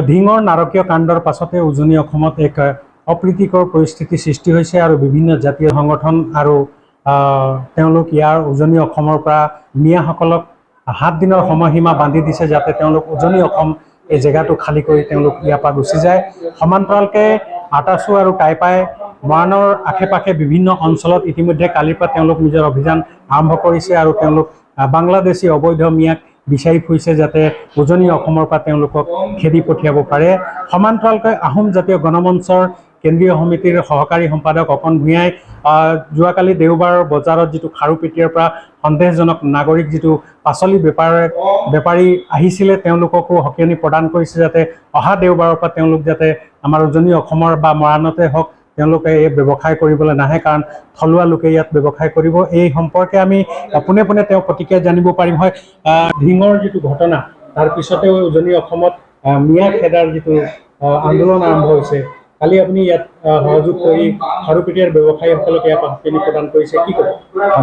ধিঙৰ নাৰকীয় কাণ্ডৰ পাছতে উজনি অসমত এক অপ্ৰীতিকৰ পৰিস্থিতি সৃষ্টি হৈছে আৰু বিভিন্ন জাতীয় সংগঠন আৰু তেওঁলোক ইয়াৰ উজনি অসমৰ পৰা মিয়াসকলক 7 দিনৰ সময়সীমা বান্ধি দিছে যাতে তেওঁলোক উজনি অসম এই জেগাটো খালী কৰি তেওঁলোক ইয়াৰ পৰা গুচি যায়। সমান্তৰালকৈ আটাচু আৰু টাইপাই মৰাণৰ আশে পাশে বিভিন্ন অঞ্চলত ইতিমধ্যে কালিৰ পৰা তেওঁলোক নিজৰ অভিযান আৰম্ভ কৰিছে আৰু তেওঁলোক বাংলাদেশী অবৈধ মিয়াক বিচাৰি ফুৰিছে যাতে উজনি অসমৰ পৰা তেওঁলোকক খেদি পঠিয়াব পাৰে। সমান্তৰালকৈ আহোম জাতীয় গণমঞ্চৰ কেন্দ্ৰীয় সমিতিৰ সহকাৰী সম্পাদক অকণ ভূঞাই যোৱাকালি দেওবাৰৰ বজাৰত যিটো খাৰুপেটীয়াৰ পৰা সন্দেহজনক নাগৰিক যিটো পাচলি বেপাৰী আহিছিলে তেওঁলোককো হকিয়নি প্ৰদান কৰিছে যাতে অহা দেওবাৰৰ পৰা তেওঁলোক যাতে আমাৰ উজনি অসমৰ বা মৰাণতে হওক তেওঁলোকে এই ব্যৱসায় কৰিবলৈ নাহে, কাৰণ থলুৱা লোকে ইয়াত ব্যৱসায় কৰিব। এই সম্পৰ্কে আমি পোনে পোনে তেওঁ প্ৰতিক্ৰিয়া জানিব পাৰিম। হয়, ধিঙৰ যিটো ঘটনা তাৰ পিছতে উজনি অসমত মিয়া খেদাৰ যিটো আন্দোলন আৰম্ভ হৈছে, কালি আপুনি ইয়াত সহযোগ কৰি খাৰুপেটীয়াৰ ব্যৱসায়ীসকলক ইয়াত হকিয়নি প্ৰদান কৰিছে, কি ক'ব?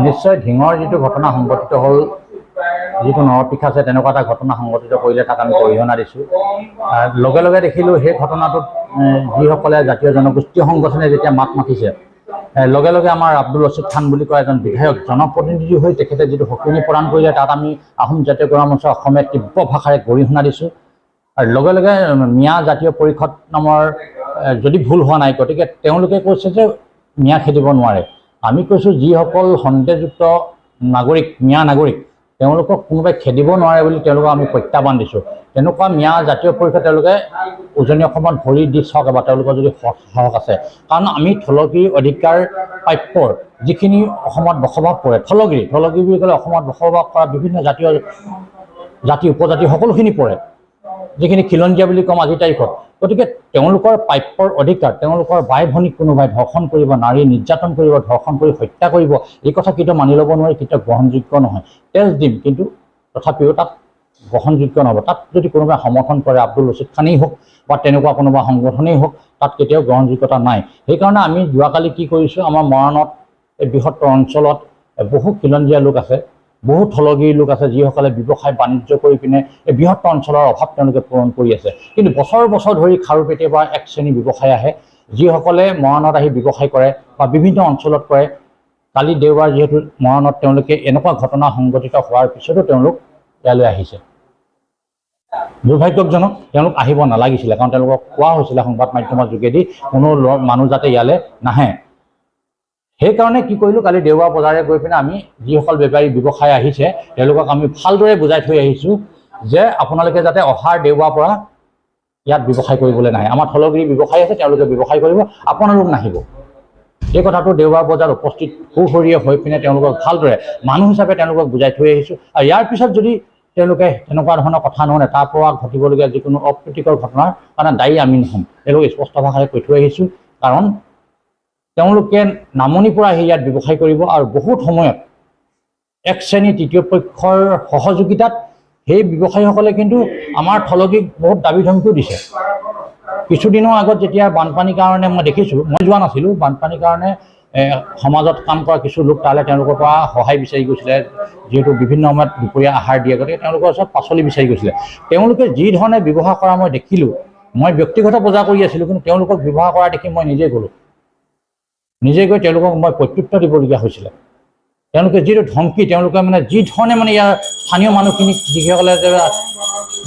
নিশ্চয় ধিঙৰ যিটো ঘটনা সংঘটিত হ'ল, যিটো নৰপিঠ আছে তেনেকুৱা এটা ঘটনা সংঘটিত কৰিলে তাক আমি অৰিহণা দিছোঁ। লগে লগে দেখিলোঁ সেই ঘটনাটোত যিসকলে জাতীয় জনগোষ্ঠীয় সংগঠনে যেতিয়া মাত মাতিছে, লগে লগে আমাৰ আব্দুল ৰছিদ খান বুলি কোৱা এজন বিধায়ক জনপ্ৰতিনিধি হৈ তেখেতে যিটো হকিয়নি প্ৰদান কৰিলে তাত আমি আহোম জাতীয় গণমঞ্চ অসমে তীব্ৰ ভাষাৰে গৰিহণা দিছোঁ। আৰু লগে লগে মিয়া জাতীয় পৰিষদ নামৰ যদি ভুল হোৱা নাই, গতিকে তেওঁলোকে কৈছে যে মিয়া খেদিব নোৱাৰে। আমি কৈছোঁ যিসকল সন্দেহযুক্ত নাগৰিক মিয়া নাগৰিক তেওঁলোকক কোনোবাই খেদিব নোৱাৰে বুলি তেওঁলোকক আমি প্ৰত্যাহ্বান দিছোঁ। তেনেকুৱা মিয়া জাতীয় পৰিষদ তেওঁলোকে উজনি অসমত ভৰি দি চাওক বা তেওঁলোকৰ যদি সাহস আছে, কাৰণ আমি থলগিৰি অধিকাৰ প্ৰাপ্যৰ যিখিনি অসমত বসবাস কৰে থলগিৰি বুলি ক'লে অসমত বসবাস কৰা বিভিন্ন জাতি উপজাতি সকলোখিনি পৰে, যিখিনি খিলঞ্জীয়া বুলি ক'ম আজিৰ তাৰিখত। গতিকে তেওঁলোকৰ প্ৰাপ্যৰ অধিকাৰ, তেওঁলোকৰ বাই ভনীক কোনোবাই ধৰ্ষণ কৰিব, নাৰী নিৰ্যাতন কৰিব, ধৰ্ষণ কৰি হত্যা কৰিব, এই কথা কিন্তু মানি ল'ব নোৱাৰি, কেতিয়াও গ্ৰহণযোগ্য নহয়। তেজ দিম কিন্তু তথাপিও তাত গ্ৰহণযোগ্য নহ'ব। তাত যদি কোনোবাই সমৰ্থন কৰে, আব্দুল ৰছিদ খানেই হওক বা তেনেকুৱা কোনোবা সংগঠনেই হওক, তাত কেতিয়াও গ্ৰহণযোগ্যতা নাই। সেইকাৰণে আমি যোৱাকালি কি কৰিছোঁ, আমাৰ মৰাণত এই বৃহত্তৰ অঞ্চলত বহু খিলঞ্জীয়া লোক আছে, বহু থলগিৰি লোক আছে যিসকলে ব্যৱসায় বাণিজ্য কৰি পিনে এই বৃহত্তৰ অঞ্চলৰ অভাৱ তেওঁলোকে পূৰণ কৰি আছে। কিন্তু বছৰ বছৰ ধৰি খাৰুপেটীয়াৰ পৰা এক শ্ৰেণী ব্যৱসায় আহে যিসকলে মৰাণত আহি ব্যৱসায় কৰে বা বিভিন্ন অঞ্চলত কৰে। কালি দেওবাৰ যিহেতু মৰাণত তেওঁলোকে এনেকুৱা ঘটনা সংঘটিত হোৱাৰ পিছতো তেওঁলোক ইয়ালৈ আহিছে। দুৰ্ভাগ্যজনক, তেওঁলোক আহিব নালাগিছিলে, কাৰণ তেওঁলোকক কোৱা হৈছিলে সংবাদ মাধ্যমৰ যোগেদি কোনো মানুহ যাতে ইয়ালৈ নাহে। সেইকাৰণে কি কৰিলোঁ, কালি দেওবাৰ বজাৰে গৈ পিনে আমি যিসকল বেপাৰী ব্যৱসায় আহিছে তেওঁলোকক আমি ভালদৰে বুজাই থৈ আহিছোঁ যে আপোনালোকে যাতে অহাৰ দেওবাৰৰ পৰা ইয়াত ব্যৱসায় কৰিবলৈ নাহে। আমাৰ থলগিৰি ব্যৱসায় আছে, তেওঁলোকে ব্যৱসায় কৰিব, আপোনালোক নাহিব। এই কথাটো দেওবাৰ বজাৰত উপস্থিত সুসৰীয়ে হৈ পিনে তেওঁলোকক ভালদৰে মানুহ হিচাপে তেওঁলোকক বুজাই থৈ আহিছোঁ। আৰু ইয়াৰ পিছত যদি তেওঁলোকে তেনেকুৱা ধৰণৰ কথা নুশুনে, তাৰ পৰা ঘটিবলগীয়া যিকোনো অপ্ৰীতিকৰ ঘটনাৰ কাৰণে দায়ী আমি নহ'ম, তেওঁলোকে স্পষ্ট ভাষাৰে কৈ থৈ আহিছোঁ। কাৰণ তেওঁলোকে নামনিৰ পৰা আহি ইয়াত ব্যৱসায় কৰিব আৰু বহুত সময়ত এক শ্ৰেণী তৃতীয় পক্ষৰ সহযোগিতাত সেই ব্যৱসায়ীসকলে কিন্তু আমাৰ থলগীক বহুত দাবী ধমকিও দিছে। কিছুদিনৰ আগত যেতিয়া বানপানীৰ কাৰণে মই দেখিছোঁ, মই যোৱা নাছিলোঁ, বানপানীৰ কাৰণে সমাজত কাম কৰা কিছু লোক তালৈ তেওঁলোকৰ পৰা সহায় বিচাৰি গৈছিলে, যিহেতু বিভিন্ন সময়ত দুপৰীয়া আহাৰ দিয়ে, গতিকে তেওঁলোকৰ ওচৰত পাচলি বিচাৰি গৈছিলে। তেওঁলোকে যি ধৰণে ব্যৱহাৰ কৰা মই দেখিলোঁ, মই ব্যক্তিগত বজাৰ কৰি আছিলোঁ, কিন্তু তেওঁলোকক ব্যৱহাৰ কৰা দেখি মই নিজে গ'লোঁ, নিজে গৈ তেওঁলোকক মই প্ৰত্যুত্তৰ দিবলগীয়া হৈছিলে। তেওঁলোকে যিটো ধমকি, তেওঁলোকে মানে যি ধৰণে মানে ইয়াৰ স্থানীয় মানুহখিনিক যিসকলে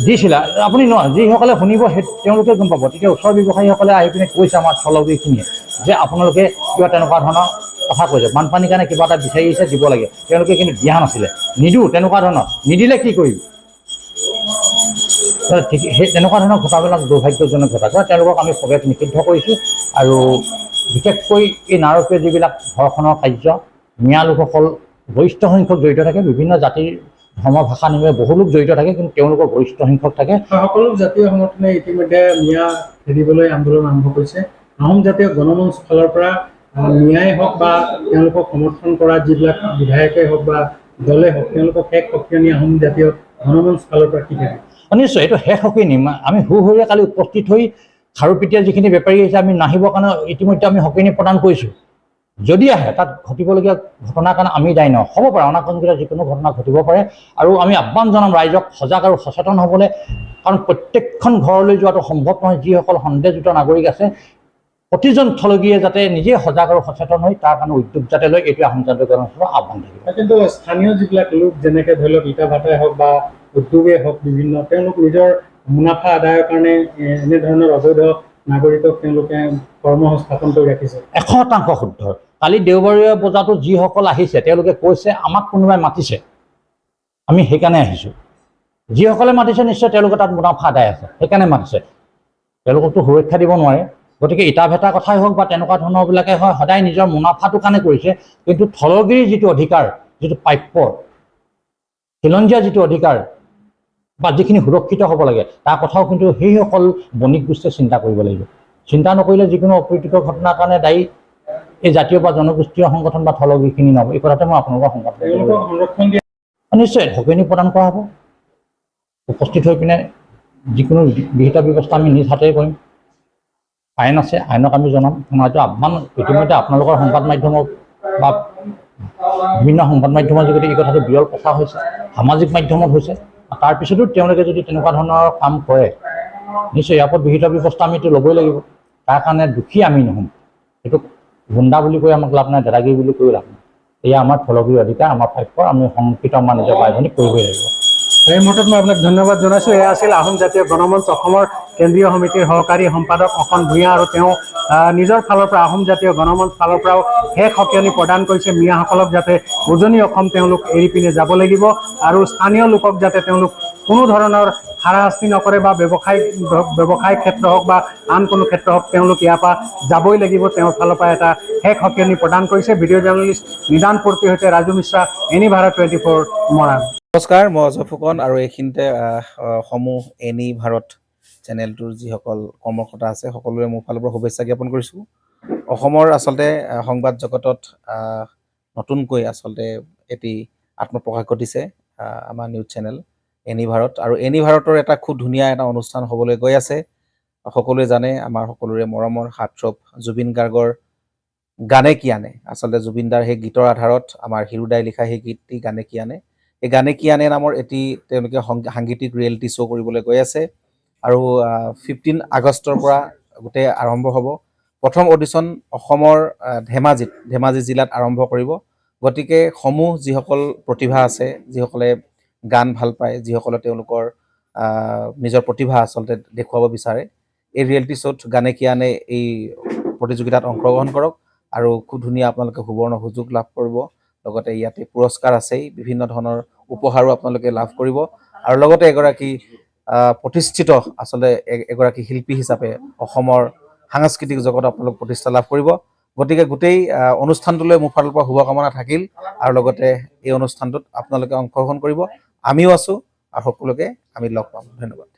দিছিলে, আপুনি নহয় যিসকলে শুনিব সেই তেওঁলোকে গম পাব। তেতিয়া ওচৰৰ ব্যৱসায়ীসকলে আহি পিনে কৈছে আমাৰ থলগিৰিখিনিয়ে যে আপোনালোকে কিবা তেনেকুৱা ধৰণৰ কথা কৈছে, বানপানীৰ কাৰণে কিবা এটা বিচাৰি আহিছে, দিব লাগে। তেওঁলোকে কিন্তু দিয়া নাছিলে, নিদিওঁ তেনেকুৱা ধৰণৰ, নিদিলে কি কৰিম। ঠিক সেই তেনেকুৱা ধৰণৰ ঘটনাবিলাক দুৰ্ভাগ্যজনক ঘটা। তেওঁলোকক আমি প্ৰৱেশ নিষিদ্ধ কৰিছোঁ। আৰু বিশেষকৈ এই নাৰকীয় যিবিলাক ধৰ্ষণৰ কাৰ্য, মিয়া লোকসকল গৰিষ্ঠ সংখ্যক জড়িত থাকে, বিভিন্ন জাতিৰ ধৰ্ম ভাষা নিমিলে বহু লোক জড়িত থাকে, কিন্তু তেওঁলোকৰ গৰিষ্ঠ সংখ্যক থাকে। সকলো জাতীয় সংগঠনে ইতিমধ্যে মিয়া খেদিবলৈ আন্দোলন আৰম্ভ কৰিছে। আহোম জাতীয় গণমঞ্চ ফালৰ পৰা মিয়াই হওক বা তেওঁলোকক সমৰ্থন কৰা যিবিলাক বিধায়কেই হওক বা দলে হওক, তেওঁলোকক শেষ হকিয়নি আহোম জাতীয় গণমঞ্চ ফালৰ পৰা কি থাকে? নিশ্চয় এইটো শেষ হকিয়নি। আমি সুসৰীয়ে কালি উপস্থিত হৈ খাৰুপেটীয়া যিখিনি বেপাৰী আহিছে আমি নাহিবৰ কাৰণে ইতিমধ্যে আমি হকিয়নি প্ৰদান কৰিছোঁ। যদি আহে তাত ঘটিবলগীয়া ঘটনাৰ কাৰণে আমি দায়ী নহয়, হ'ব পাৰে অনাকাংক্ষিত যিকোনো ঘটনা ঘটিব পাৰে। আৰু আমি আহ্বান জনাম ৰাইজক সজাগ আৰু সচেতন হ'বলৈ, কাৰণ প্ৰত্যেকখন ঘৰলৈ যোৱাটো সম্ভৱ নহয়। যিসকল সন্দেহযুক্ত নাগৰিক আছে প্ৰতিজন স্থলগীয়ে যাতে নিজে সজাগ আৰু সচেতন হৈ তাৰ কাৰণে উদ্যোগ যাতে লয়, এইটোৱে আহোম জাতীয় জনগোষ্ঠীৰ আহ্বান থাকিব। কিন্তু স্থানীয় যিবিলাক লোক যেনেকৈ ধৰি লওক ইটা ভাটাই হওক বা উদ্যোগেই হওক বিভিন্ন, তেওঁলোক নিজৰ মুনাফা আদায়ৰ কাৰণে এনেধৰণৰ অবৈধ নাগৰিকক তেওঁলোকে কৰ্মসংস্থাপন কৰি ৰাখিছে। 100% শুদ্ধ। কালি দেওবৰীয়া বজাৰটোত যিসকল আহিছে তেওঁলোকে কৈছে আমাক কোনোবাই মাতিছে, আমি সেইকাৰণে আহিছোঁ। যিসকলে মাতিছে নিশ্চয় তেওঁলোকে তাত মুনাফা আদায় আছে, সেইকাৰণে মাতিছে। তেওঁলোককতো সুৰক্ষা দিব নোৱাৰে। গতিকে ইটা ভেটাৰ কথাই হওক বা তেনেকুৱা ধৰণৰবিলাকে হয়, সদায় নিজৰ মুনাফাটোৰ কাৰণে কৰিছে। কিন্তু থলগিৰিৰ যিটো অধিকাৰ, যিটো প্ৰাপ্য খিলঞ্জীয়া যিটো অধিকাৰ বা যিখিনি সুৰক্ষিত হ'ব লাগে, তাৰ কথাও কিন্তু সেইসকল বণিক গোষ্ঠীয়ে চিন্তা কৰিব লাগিব। চিন্তা নকৰিলে যিকোনো অপ্ৰীতিকৰ ঘটনাৰ কাৰণে দায়ী এই জাতীয় বা জনগোষ্ঠীয় সংগঠন বা থলগিৰিখিনি নহ'ব। এই কথাতে মই আপোনালোকৰ সংবাদ নিশ্চয় ঢাকনি প্ৰদান কৰা হ'ব। উপস্থিত হৈ পিনে যিকোনো বিহিত ব্যৱস্থা আমি নিজ হাতেৰে কৰিম। আইন আছে, আইনক আমি জনাম। আমাৰ এইটো আহ্বান ইতিমধ্যে আপোনালোকৰ সংবাদ মাধ্যমক বা বিভিন্ন সংবাদ মাধ্যমৰ যোগেদি এই কথাটো বিৰল প্ৰচাৰ হৈছে, সামাজিক মাধ্যমত হৈছে। তাৰপিছতো তেওঁলোকে যদি তেনেকুৱা ধৰণৰ কাম কৰে, নিশ্চয় ইয়াৰ ওপৰত বিহিত ব্যৱস্থা আমি এইটো ল'বই লাগিব। তাৰ কাৰণে দুখী আমি নহ'ম। এইটো গুণ্ডা বুলি কৈ আমাক লাভ নাই, দাদাগিৰি বুলি কৈ লাভ নাই। এয়া আমাৰ থলগিৰ অধিকাৰ, আমাৰ প্ৰাপ্য। আমি সংৰক্ষিত আমাৰ নিজৰ বাই ভনীক কৰিবই লাগিব। এই মুহূৰ্তত মই আপোনাক ধন্যবাদ জনাইছোঁ। এয়া আছিল আহোম জাতীয় গণমঞ্চ অসমৰ কেন্দ্ৰীয় সমিতিৰ সহকাৰী সম্পাদক অসন ভূঞা, আৰু তেওঁ নিজৰ ফালৰ পৰা আহোম জাতীয় গণমঞ্চ ফালৰ পৰাও শেষ সকিয়নি প্ৰদান কৰিছে মিয়াসকলক যাতে উজনি অসম তেওঁলোক এৰি পিনে যাব লাগিব, আৰু স্থানীয় লোকক যাতে তেওঁলোক কোনো ধৰণৰ হাৰাশাস্তি নকৰে বা ব্যৱসায় ক্ষেত্ৰ হওক বা আন কোনো ক্ষেত্ৰ হওক, তেওঁলোক ইয়াৰ পৰা যাবই লাগিব। তেওঁৰ ফালৰ পৰা এটা শেষ সকিয়নি প্ৰদান কৰিছে। ভিডিঅ' জাৰ্নেলিষ্ট নিদান পূৰ্তিৰ সৈতে ৰাজু মিশ্ৰা, এনি ভাৰত 24 মৰাণ। নমস্কাৰ, মই অজয় ফুকন, আৰু এইখিনিতে সমূহ এনি ভাৰত চেনেলটোৰ যিসকল কৰ্মকৰ্তা আছে সকলোৰে মোৰ ফালৰ পৰা শুভেচ্ছা জ্ঞাপন কৰিছোঁ। অসমৰ আচলতে সংবাদ জগতত নতুনকৈ আচলতে এটি আত্মপ্ৰকাশ ঘটিছে আমাৰ নিউজ চেনেল এনি ভাৰত, আৰু এনি ভাৰতৰ এটা খুব ধুনীয়া এটা অনুষ্ঠান হ'বলৈ গৈ আছে। সকলোৱে জানে আমাৰ সকলোৰে মৰমৰ হাৰ্টথ্ৰব জুবিন গাৰ্গৰ গানে কি আনে, আচলতে জুবিন দাৰ সেই গীতৰ আধাৰত আমাৰ হিৰুদাই লিখা সেই গীতটি গানে কি আনে, এই গানে কি আনে নামৰ এটি তেওঁলোকে সাংগীতিক ৰিয়েলিটি শ্ব' কৰিবলৈ গৈ আছে। আৰু 15 আগষ্টৰ পৰা গোটেই আৰম্ভ হ'ব। প্ৰথম অডিশ্যন অসমৰ ধেমাজি জিলাত আৰম্ভ কৰিব। গতিকে সমূহ যিসকল প্ৰতিভা আছে, যিসকলে গান ভাল পায়, যিসকলে তেওঁলোকৰ নিজৰ প্ৰতিভা আচলতে দেখুৱাব বিচাৰে, এই ৰিয়েলিটি শ্ব'ত গানে কি আনে এই প্ৰতিযোগিতাত অংশগ্ৰহণ কৰক, আৰু খুব ধুনীয়া আপোনালোকে সুবৰ্ণ সুযোগ লাভ কৰিব। লগতে ইয়াতে পুৰস্কাৰ আছেই, বিভিন্ন ধৰণৰ উপহাৰো আপোনালোকে লাভ কৰিব, আৰু লগতে এগৰাকী প্ৰতিষ্ঠিত আচলতে এগৰাকী শিল্পী হিচাপে অসমৰ সাংস্কৃতিক জগত আপোনালোক প্ৰতিষ্ঠা লাভ কৰিব। গতিকে গোটেই অনুষ্ঠানটোলৈ মোৰ ফালৰ পৰা শুভকামনা থাকিল, আৰু লগতে এই অনুষ্ঠানটোত আপোনালোকে অংশগ্ৰহণ কৰিব। আমিও আছোঁ, আৰু সকলোকে আমি লগ পাম। ধন্যবাদ।